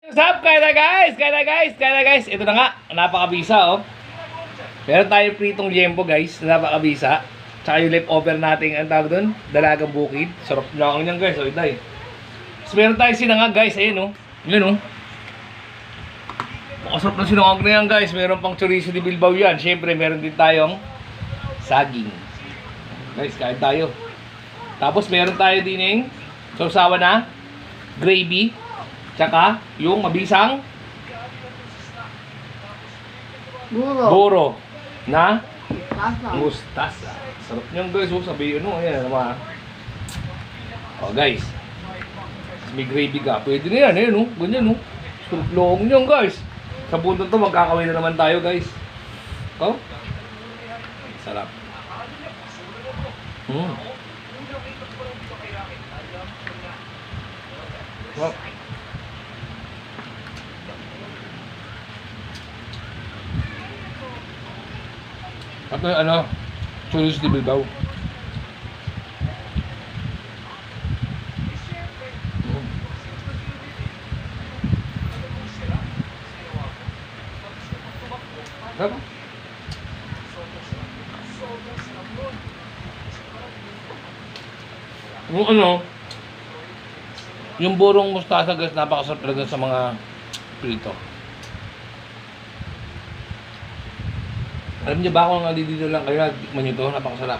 What's up? Kaya na guys. Ito na nga, napakabisa oh. Meron tayong pritong liempo guys, napakabisa. Tsaka yung leftover nating, ang tawag doon, dalagang bukid. Sarap na ang yan guys, oh itay. So meron tayong sinangag guys, ayun oh. Yun oh. Makasarap na sinangag na yan guys. Meron pang chorizo de Bilbao yan. Siyempre meron din tayong saging. Guys, kain tayo. Tapos meron tayo din yung sausawa na gravy. Tsaka yung mabisang buro na mustasa. Sarap niyan guys, oh, sabihin mo, ayan naman. Oh guys, may gravy ka, pwede na yan, ayan oh, ganyan oh. Sarap long niyan guys. Sa punto to, magkakawin na naman tayo guys. Oh, sarap. Well, ito yung ano, chorizo de Bilbao. Sarap. Yung ano, yung burong mustasa guys, napakasarap talaga sa mga prito. Alam niyo ba kung dito lang kayo, tikman niyo to, napakasarap.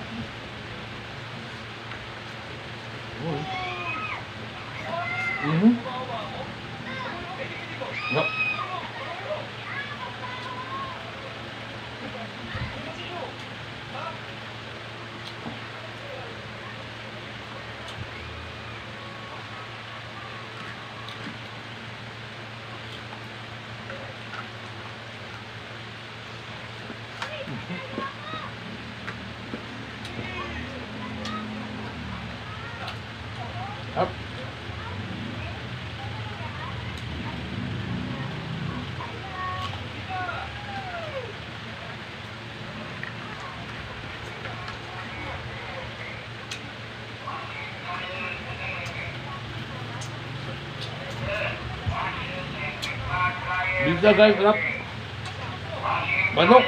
Yep. Up. Bisa guys, up. Manok.